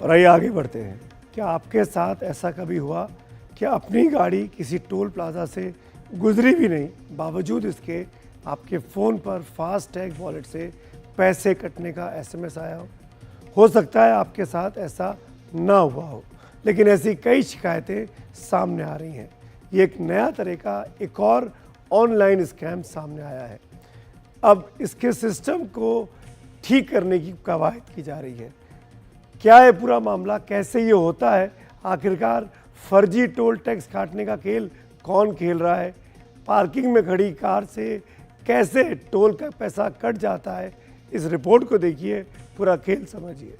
और आइए आगे बढ़ते हैं। क्या आपके साथ ऐसा कभी हुआ कि अपनी गाड़ी किसी टोल प्लाजा से गुजरी भी नहीं, बावजूद इसके आपके फ़ोन पर फास्टैग वॉलेट से पैसे कटने का एसएमएस आया हो सकता है आपके साथ ऐसा ना हुआ हो, लेकिन ऐसी कई शिकायतें सामने आ रही हैं। ये एक नया तरह का एक और ऑनलाइन स्कैम सामने आया है। अब इसके सिस्टम को ठीक करने की कवायद की जा रही है। क्या है पूरा मामला, कैसे ये होता है, आखिरकार फर्जी टोल टैक्स काटने का खेल कौन खेल रहा है, पार्किंग में खड़ी कार से कैसे टोल का पैसा कट जाता है, इस रिपोर्ट को देखिए, पूरा खेल समझिए।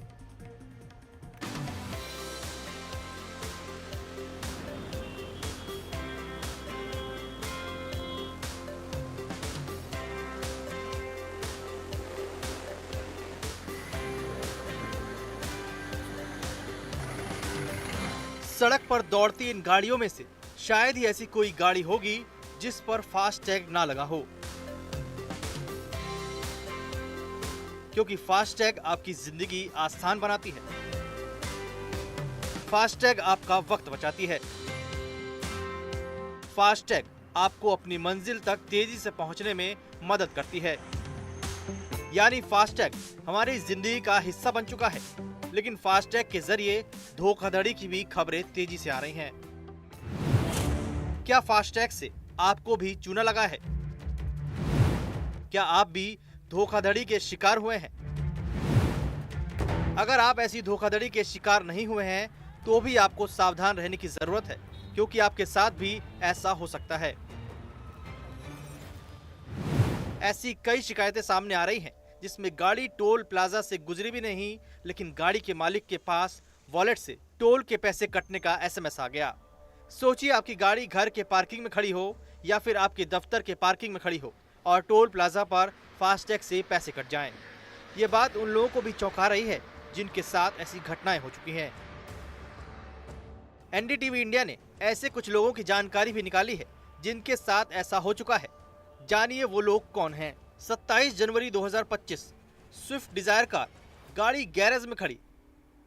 सड़क पर दौड़ती इन गाड़ियों में से शायद ही ऐसी कोई गाड़ी होगी जिस पर फास्टैग ना लगा हो, क्योंकि फास्टैग आपकी जिंदगी आसान बनाती है। फास्टैग आपका वक्त बचाती है। फास्टैग आपको अपनी मंजिल तक तेजी से पहुंचने में मदद करती है। यानी फास्टैग हमारी जिंदगी का हिस्सा बन चुका है। लेकिन फास्टैग के जरिए धोखाधड़ी की भी खबरें तेजी से आ रही हैं। क्या फास्टैग से आपको भी चूना लगा है? क्या आप भी धोखाधड़ी के शिकार हुए हैं? अगर आप ऐसी धोखाधड़ी के शिकार नहीं हुए हैं तो भी आपको सावधान रहने की जरूरत है, क्योंकि आपके साथ भी ऐसा हो सकता है। ऐसी कई शिकायतें सामने आ रही हैं जिसमें गाड़ी टोल प्लाजा से गुजरी भी नहीं, लेकिन गाड़ी के मालिक के पास वॉलेट से टोल के पैसे कटने का एसएमएस आ गया। सोचिए, आपकी गाड़ी घर के पार्किंग में खड़ी हो या फिर आपके दफ्तर के पार्किंग में खड़ी हो और टोल प्लाजा पर फास्टैग से पैसे कट जाएं। ये बात उन लोगों को भी चौंका रही है जिनके साथ ऐसी घटनाएं हो चुकी हैं। एनडीटीवी इंडिया ने ऐसे कुछ लोगों की जानकारी भी निकाली है जिनके साथ ऐसा हो चुका है। जानिए वो लोग कौन हैं। 27 जनवरी 2025 स्विफ्ट डिजायर कार गाड़ी गैरेज में खड़ी,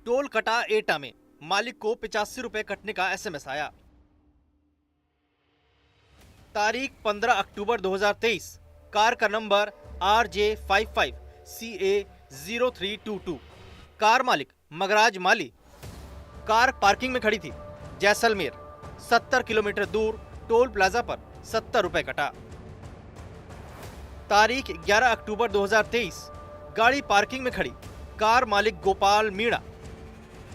टोल कटा एटा में, मालिक को 85 रुपए कटने का एसएमएस आया। तारीख 15 अक्टूबर 2023, कार का नंबर RJ55CA0322, कार मालिक मगराज माली। कार पार्किंग में खड़ी थी, जैसलमेर। 70 किलोमीटर दूर टोल प्लाजा पर 70 रुपए कटा। तारीख 11 अक्टूबर 2023, गाड़ी पार्किंग में खड़ी, कार मालिक गोपाल मीणा।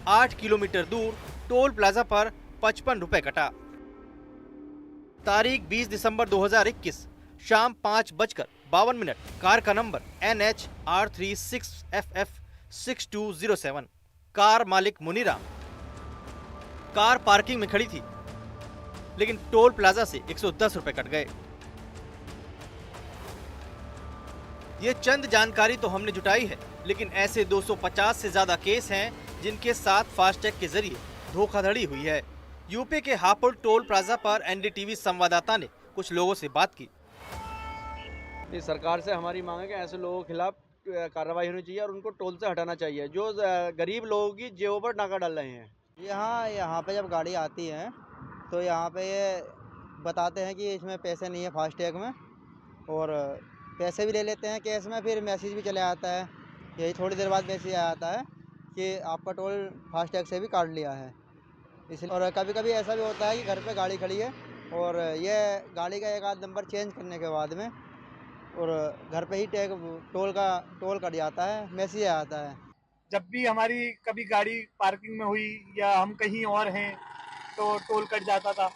8 किलोमीटर दूर टोल प्लाजा पर 55 रुपए कटा। तारीख 20 दिसंबर 2021, शाम 5:52, कार का नंबर NHR36FF6207, कार मालिक मुनीराम। कार पार्किंग में खड़ी थी, लेकिन टोल प्लाजा से 110 रुपए कट गए। ये चंद जानकारी तो हमने जुटाई है, लेकिन ऐसे 250 से ज्यादा केस हैं जिनके साथ फास्टैग के जरिए धोखाधड़ी हुई है। यूपी के हापुड़ टोल प्लाजा पर एनडीटीवी संवाददाता ने कुछ लोगों से बात की। इस सरकार से हमारी मांग है कि ऐसे लोगों के खिलाफ कार्रवाई होनी चाहिए और उनको टोल से हटाना चाहिए जो गरीब लोगों की जेबों पर नाका डाल रहे हैं। यहाँ पे जब गाड़ी आती है तो यहाँ पे ये बताते हैं कि इसमें पैसे नहीं है फास्टैग में, और पैसे भी ले लेते हैं कैश में। फिर मैसेज भी चले आता है, यही थोड़ी देर बाद मैसेज आता है कि आपका टोल फास्टैग से भी काट लिया है। इसलिए और कभी कभी ऐसा भी होता है कि घर पे गाड़ी खड़ी है और ये गाड़ी का एक आध नंबर चेंज करने के बाद में और घर पे ही टोल कट जाता है, मैसेज आता है। जब भी हमारी कभी गाड़ी पार्किंग में हुई या हम कहीं और हैं तो टोल कट जाता था।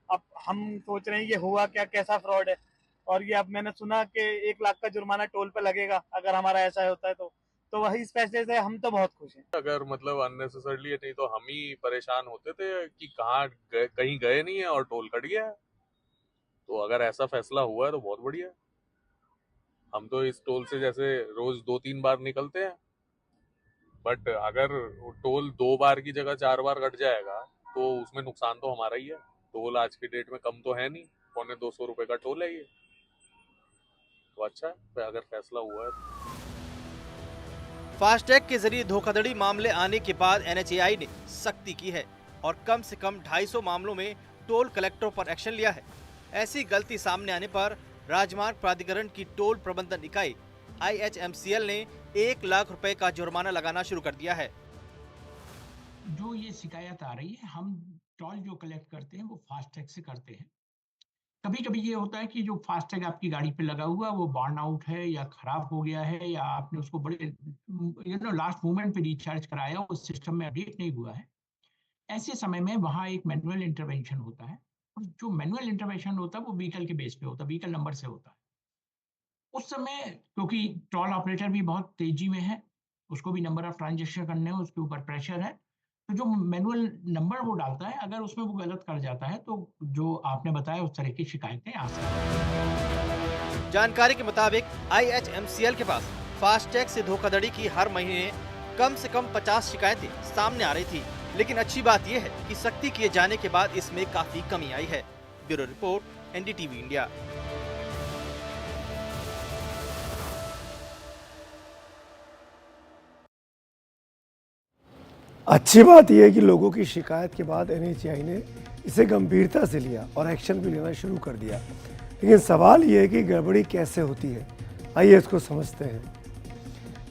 अब हम सोच रहे हैं ये हुआ क्या, कैसा फ्रॉड है। और ये अब मैंने सुना कि 1 लाख का जुर्माना टोल पे लगेगा अगर हमारा ऐसा होता है तो वही इस फैसले से हम तो बहुत खुश हैं। अगर मतलब अननेसेसरली नहीं तो हम ही परेशान होते थे कि कहीं गए नहीं है और टोल कट गया है। तो अगर ऐसा फैसला हुआ है तो बहुत बढ़िया है। हम तो इस टोल से जैसे रोज 2-3 बार निकलते हैं, बट अगर टोल 2 बार की जगह 4 बार कट जाएगा तो उसमें नुकसान तो हमारा ही है। टोल आज की डेट में कम तो है नहीं, 250 रुपए का टोल है ये। तो अच्छा है अगर फैसला हुआ है। फास्टैग के जरिए धोखाधड़ी मामले आने के बाद NHAI ने सख्ती की है और कम से कम 250 मामलों में टोल कलेक्टरों पर एक्शन लिया है। ऐसी गलती सामने आने पर राजमार्ग प्राधिकरण की टोल प्रबंधन इकाई IHMCL ने 1 लाख रुपए का जुर्माना लगाना शुरू कर दिया है। जो ये शिकायत आ रही है, हम टोल जो कलेक्ट करते हैं वो फास्टैग से करते हैं। कभी कभी ये होता है कि जो फास्टैग आपकी गाड़ी पे लगा हुआ वो बर्न आउट है या खराब हो गया है या आपने उसको बड़े लास्ट मोमेंट पे रिचार्ज कराया, उस सिस्टम में अपडेट नहीं हुआ है। ऐसे समय में वहाँ एक मैनुअल इंटरवेंशन होता है और जो मैनुअल इंटरवेंशन होता है वो व्हीकल के बेस पे होता है, व्हीकल नंबर से होता है। उस समय क्योंकि टोल ऑपरेटर भी बहुत तेजी में है, उसको भी नंबर ऑफ ट्रांजैक्शन करने हैं, उसके ऊपर प्रेशर है, तो जो मैनुअल नंबर वो डालता है, अगर उसमें वो गलत कर जाता है तो जो आपने बताया उस तरह की शिकायतें आ सकती हैं। जानकारी के मुताबिक IHMCL के पास फास्टैग से धोखाधड़ी की हर महीने कम से कम 50 शिकायतें सामने आ रही थी, लेकिन अच्छी बात यह है कि सख्ती किए जाने के बाद इसमें काफी कमी आई है। Bureau report, NDTV India. अच्छी बात यह है कि लोगों की शिकायत के बाद NHAI ने इसे गंभीरता से लिया और एक्शन भी लेना शुरू कर दिया। लेकिन सवाल यह है कि गड़बड़ी कैसे होती है, आइए इसको समझते हैं।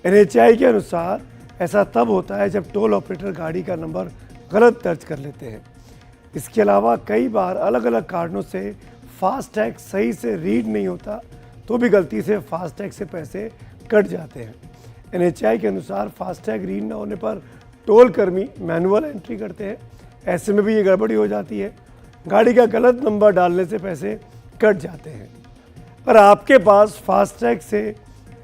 NHAI के अनुसार ऐसा तब होता है जब टोल ऑपरेटर गाड़ी का नंबर गलत दर्ज कर लेते हैं। इसके अलावा कई बार अलग अलग कारणों से फास्टैग सही से रीड नहीं होता, तो भी गलती से फास्टैग से पैसे कट जाते हैं। NHAI के अनुसार फास्टैग रीड न होने पर टोल कर्मी मैनुअल एंट्री करते हैं, ऐसे में भी ये गड़बड़ी हो जाती है, गाड़ी का गलत नंबर डालने से पैसे कट जाते हैं। पर आपके पास फास्टैग से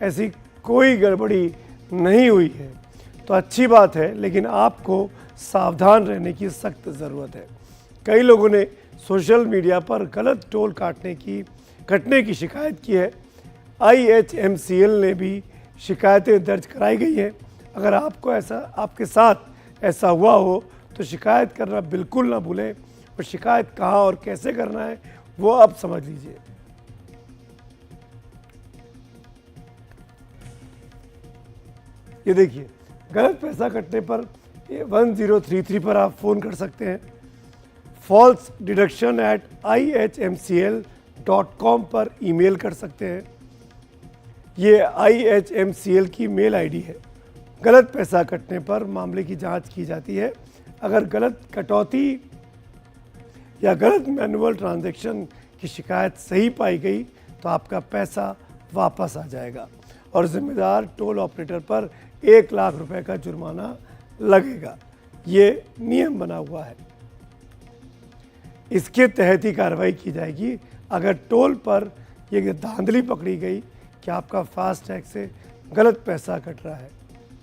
ऐसी कोई गड़बड़ी नहीं हुई है तो अच्छी बात है, लेकिन आपको सावधान रहने की सख्त ज़रूरत है। कई लोगों ने सोशल मीडिया पर गलत टोल कटने की शिकायत की है। IHMCL ने भी शिकायतें दर्ज कराई गई हैं। अगर आपके साथ ऐसा हुआ हो तो शिकायत करना बिल्कुल ना भूलें और शिकायत कहाँ और कैसे करना है वो अब समझ लीजिए। ये देखिए, गलत पैसा कटने पर 1033 पर आप फ़ोन कर सकते हैं। falsededuction@ihmcl.com पर ईमेल कर सकते हैं। ये IHMCL की मेल ID है। गलत पैसा कटने पर मामले की जांच की जाती है। अगर गलत कटौती या गलत मैनुअल ट्रांजैक्शन की शिकायत सही पाई गई तो आपका पैसा वापस आ जाएगा और जिम्मेदार टोल ऑपरेटर पर 1 लाख रुपए का जुर्माना लगेगा। ये नियम बना हुआ है, इसके तहत ही कार्रवाई की जाएगी अगर टोल पर ये धांधली पकड़ी गई कि आपका फास्टैग से गलत पैसा कट रहा है।